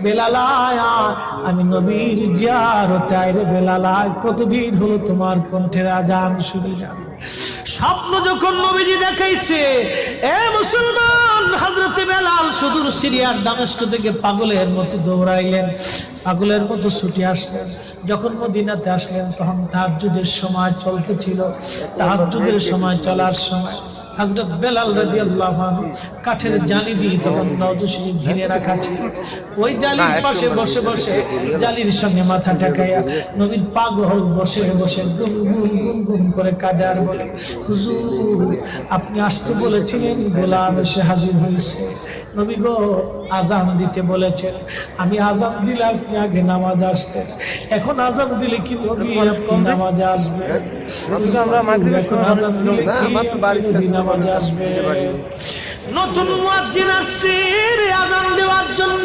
বেলাল আয়া, আমি নবীর জিয়ারতে আইরে বেলাল আয়, কতদিন হলো তোমার কণ্ঠের আজান শুনি না। স্বপ্ন যখন নবীজি দেখাইছে, এ মুসলমান, হযরতে বেলাল সুদূর সিরিয়ার দামেস্ক থেকে পাগলের মতো দৌড়াইলেন, পাগলের মতো ছুটে আসলেন। যখন মদিনাতে আসলেন তখন তাহাজ্জুদের সময় চলতেছিল। তাহাজ্জুদের সময় চলার সময় হযরত বেলাল রাদিয়াল্লাহু আনহু কাঠের জালি দিয়ে তখন রওজা শরীফ ঘিরে রাখা ছিল। ওই জালির পাশে বসে বসে জালির সঙ্গে মাথা ঠেকাইয়া নবীর পাগল বসে বসে গুম গুম গুম গুম করে কাঁদে আর বলে, হুজুর আপনি আসতে বলেছিলেন, গোলাম এসে হাজির হয়েছে। নবী গো, আজান দিতে বলেছেন, আমি আজান দিলে আপনি আগে নামাজ আসতেন, এখন আজান দিলে কি নবী আপনি নামাজে আসবে? এখন আজান দিলে কি নামাজে আসবে? নতুন মুয়াজ্জিন আসছে আজান দেওয়ার জন্য।